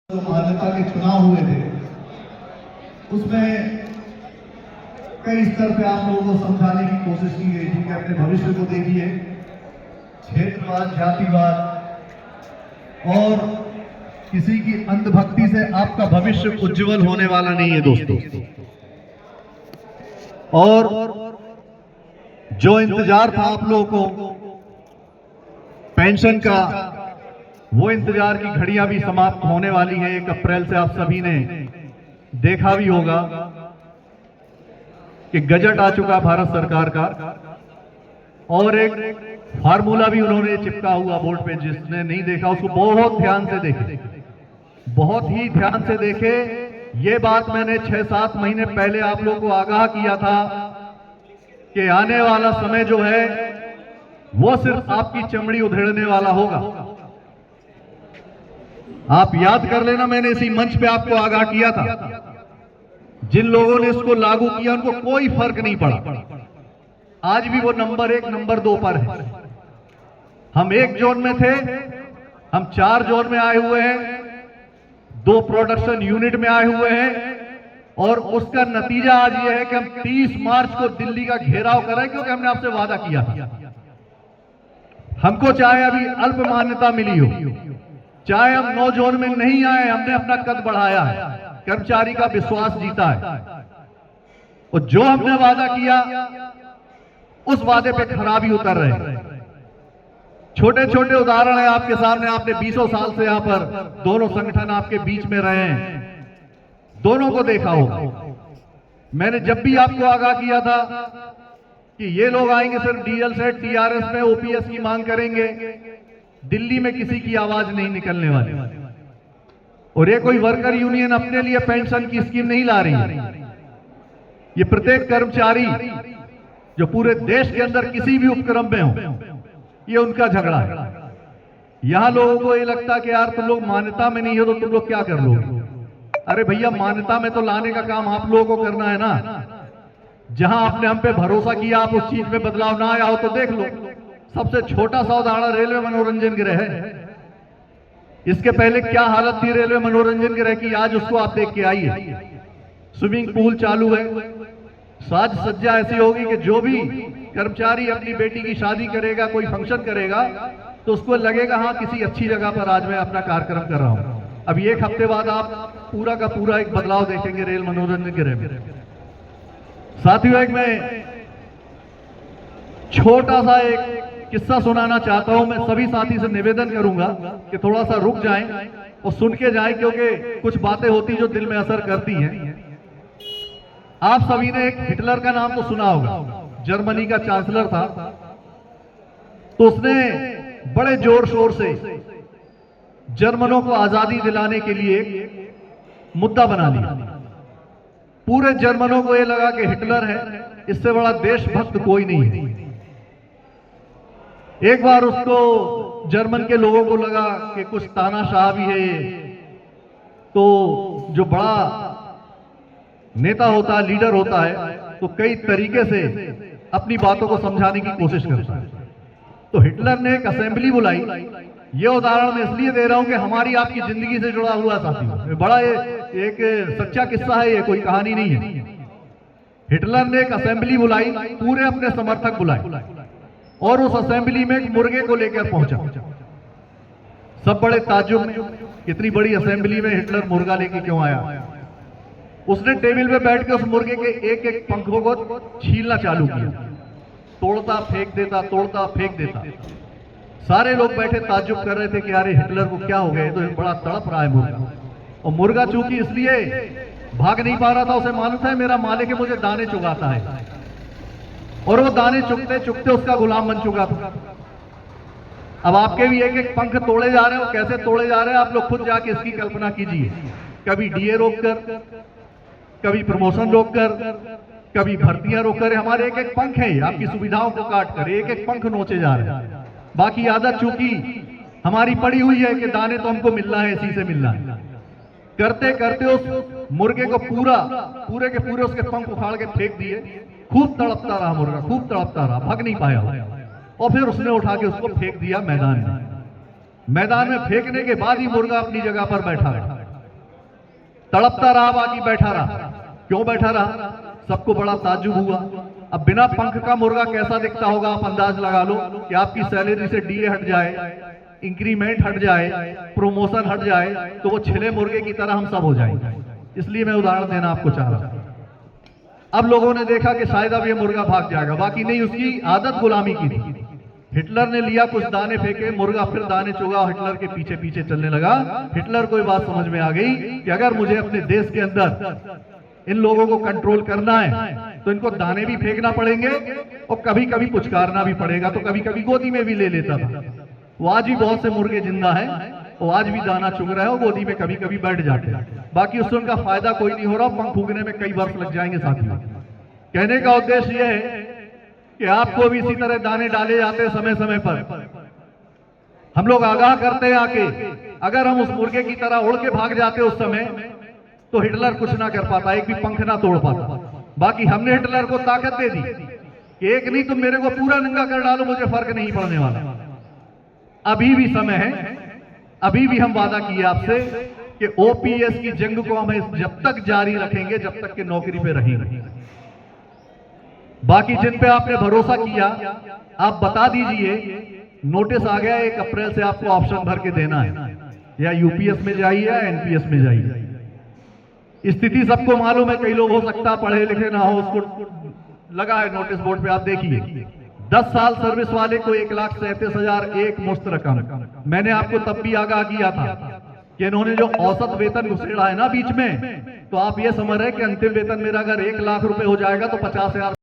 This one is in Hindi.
जो मान्यता के चुनाव हुए थे उसमें कई स्तर पे आप लोगों को समझाने की कोशिश की गई थी कि अपने भविष्य को देखिए, क्षेत्रवाद, जातिवाद और किसी की अंधभक्ति से आपका भविष्य उज्जवल होने वाला नहीं है दोस्तों। और जो इंतजार था आप लोगों को पेंशन का, वो इंतजार की घड़ियां भी समाप्त होने वाली हैं। 1 अप्रैल से आप सभी ने देखा भी होगा कि गजट आ चुका भारत सरकार का और एक फार्मूला भी उन्होंने चिपका हुआ बोर्ड पे। जिसने नहीं देखा उसको बहुत ध्यान से देखे, बहुत ही ध्यान से देखे। ये बात मैंने 6-7 महीने पहले आप लोगों को आगाह किया था कि आने वाला समय जो है वो सिर्फ आपकी चमड़ी उधेड़ने वाला होगा। आप याद कर लेना, मैंने इसी मंच पे आपको आगाह किया था। जिन लोगों ने इसको लागू किया उनको कोई फर्क नहीं पड़ा। आज भी वो नंबर 1 नंबर 2 पर है। हम 1 जोन में थे, हम 4 जोन में आए हुए हैं, 2 प्रोडक्शन यूनिट में आए हुए हैं और उसका नतीजा आज ये है कि हम 30 मार्च को दिल्ली का घेराव कर रहे हैं, क्योंकि हमने आपसे वादा किया था। हमको चाहे अभी अल्प मान्यता मिली हो, चाहे हम 9 जोन में नहीं आए, हमने अपना कद बढ़ाया है, कर्मचारी का विश्वास जीता है और जो हमने वादा किया उस वादे पे खराबी उतर रहे हैं। छोटे छोटे उदाहरण है आपके सामने। आपने 20 साल से यहां पर दोनों संगठन आपके बीच में रहे हैं, दोनों को देखा होगा। मैंने जब भी आपको आगाह किया था कि ये लोग आएंगे सिर्फ डीएल से टीआरएस में ओपीएस की मांग करेंगे, दिल्ली में किसी की आवाज नहीं निकलने वाली। और ये कोई वर्कर यूनियन अपने लिए पेंशन की स्कीम नहीं ला रही है। ये प्रत्येक कर्मचारी जो पूरे देश के अंदर किसी भी उपक्रम में हो, ये उनका झगड़ा है। यहां लोगों को ये लगता है कि यार तुम लोग मान्यता में नहीं हो तो तुम लोग क्या कर लोगे। अरे भैया, मान्यता में तो लाने का काम आप लोगों को करना है ना। जहां आपने हम पे भरोसा किया, आप उस चीज में बदलाव ना आया हो तो देख लो। सबसे छोटा सा उदाहरण रेलवे मनोरंजन गृह है। इसके पहले क्या हालत थी रेलवे मनोरंजन गृह की, आज उसको आप देख के आइए। स्विमिंग पूल चालू है, साज सज्जा ऐसी होगी कि जो भी कर्मचारी अपनी बेटी की शादी करेगा, कोई फंक्शन करेगा, तो उसको लगेगा हाँ किसी अच्छी जगह पर आज मैं अपना कार्यक्रम कर रहा हूं। अब 1 हफ्ते बाद आप पूरा का पूरा एक बदलाव देखेंगे रेल मनोरंजन गृह में। साथियों, एक मैं छोटा सा एक किस्सा सुनाना चाहता हूं। मैं सभी साथी से निवेदन करूंगा कि थोड़ा सा रुक जाएं और सुन के जाएं, क्योंकि कुछ बातें होती जो दिल में असर करती हैं। आप सभी ने एक हिटलर का नाम तो सुना होगा, जर्मनी का चांसलर था। तो उसने बड़े जोर शोर से जर्मनों को आजादी दिलाने के लिए एक मुद्दा बना लिया। पूरे जर्मनों को यह लगा कि हिटलर है, इससे बड़ा देशभक्त कोई नहीं है। एक बार उसको जर्मन के लोगों को लगा कि कुछ तानाशाह भी है, तो जो बड़ा नेता होता है, लीडर होता है, तो कई तरीके से अपनी बातों को समझाने की कोशिश करता है। तो हिटलर ने एक असेंबली बुलाई। ये उदाहरण मैं इसलिए दे रहा हूं कि हमारी आपकी जिंदगी से जुड़ा हुआ साथी, बड़ा एक सच्चा किस्सा है, ये कोई कहानी नहीं है। हिटलर ने एक असेंबली बुलाई, पूरे अपने समर्थक बुलाए और उस असेंबली में एक मुर्गे को लेकर पहुंचा। सब बड़े ताज्जुब में, इतनी बड़ी असेंबली में हिटलर मुर्गा लेके क्यों आया। उसने टेबल पे बैठ के उस मुर्गे के एक एक पंखों को छीलना चालू किया, तोड़ता फेंक देता, तोड़ता फेंक देता। सारे लोग बैठे ताज्जुब कर रहे थे कि अरे हिटलर को क्या हो गया, तो बड़ा तड़प रहा है मुर्गा। और मुर्गा चूंकि इसलिए भाग नहीं पा रहा था, उसे मालूम था मेरा मालिक है, मुझे दाने चुगाता है। और वो दाने चुगते चुगते उसका गुलाम बन चुका था। अब आपके भी एक एक पंख तोड़े जा रहे हैं। कैसे तोड़े जा रहे हैं आप लोग खुद जाके इसकी कल्पना कीजिए। कभी डीए रोककर, कभी प्रमोशन रोककर, कभी भर्तियां रोककर। हमारे एक एक पंख है, आपकी सुविधाओं को काट कर एक एक पंख नोचे जा रहे हैं। बाकी आदत चूंकि हमारी पड़ी हुई है कि दाने तो हमको मिलना है, इसी से मिलना है। करते करते उस मुर्गे को पूरे के पूरे उसके पंख उखाड़ के फेंक दिए। खूब तड़पता रहा मुर्गा, खूब तड़पता रहा, भाग नहीं पाया। और फिर उसने उठा के उसको फेंक दिया मैदान में। मैदान में फेंकने के बाद ही मुर्गा अपनी जगह पर बैठा रहा। तड़पता रहा, बाकी बैठा रहा। क्यों बैठा रहा? सबको बड़ा ताज्जुब हुआ। अब बिना पंख का मुर्गा कैसा दिखता होगा, आप अंदाज लगा लो कि आपकी सैलरी से डीए हट जाए, इंक्रीमेंट हट जाए, प्रमोशन हट जाए, तो वो छिले मुर्गे की तरह हम सब हो जाएंगे। इसलिए मैं उदाहरण देना आपको चाह रहा हूं। अब लोगों ने देखा कि शायद अब ये मुर्गा भाग जाएगा, बाकी नहीं, उसकी आदत गुलामी की थी। हिटलर ने लिया, कुछ दाने फेंके, मुर्गा फिर दाने चुगा, हिटलर के पीछे पीछे चलने लगा। हिटलर को ये बात समझ में आ गई कि अगर मुझे अपने देश के अंदर इन लोगों को कंट्रोल करना है तो इनको दाने भी फेंकना पड़ेंगे और कभी कभी पुचकारना भी पड़ेगा। तो कभी कभी गोदी में भी ले लेता था। वो आज भी बहुत से मुर्गे जिंदा हैं, वो आज भी दाना चुग रहे हैं और गोदी में कभी कभी बैठ जाते हैं। बाकी उससे उनका फायदा कोई नहीं हो रहा, पंख फूकने में कई वर्ष लग जाएंगे साथियों। कहने का उद्देश्य यह है कि आपको भी इसी तरह दाने डाले जाते हैं समय समय पर। हम लोग आगाह करते हैं आके, अगर हम उस मुर्गे की तरह उड़ के भाग जाते उस समय तो हिटलर कुछ ना कर पाता, एक भी पंख ना तोड़ पाता। बाकी हमने हिटलर को ताकत दे दी कि एक नहीं, तुम मेरे को पूरा नंगा कर डालो, मुझे फर्क नहीं पड़ने वाला। अभी भी समय है, अभी भी हम वादा किए आपसे कि ओपीएस की जंग को हम जब तक जारी रखेंगे जब तक कि नौकरी पे रहेंगे। बाकी जिन पे आपने भरोसा किया, आप बता दीजिए, नोटिस आ गया 1 अप्रैल से आपको ऑप्शन भर के देना है, या यूपीएस में जाइए या एनपीएस में जाइए। स्थिति सबको मालूम है, कई लोग हो सकता पढ़े लिखे ना हो, उसको लगा है नोटिस बोर्ड पे, आप देखिए 10 साल सर्विस वाले को 1,37,000 एक मुश्त रकम। मैंने आपको तब भी आगाह किया था कि इन्होंने जो औसत वेतन घुसेड़ा है ना बीच में, तो आप ये समझ रहे हैं कि अंतिम वेतन मेरा अगर 1 लाख रुपए हो जाएगा तो 50,000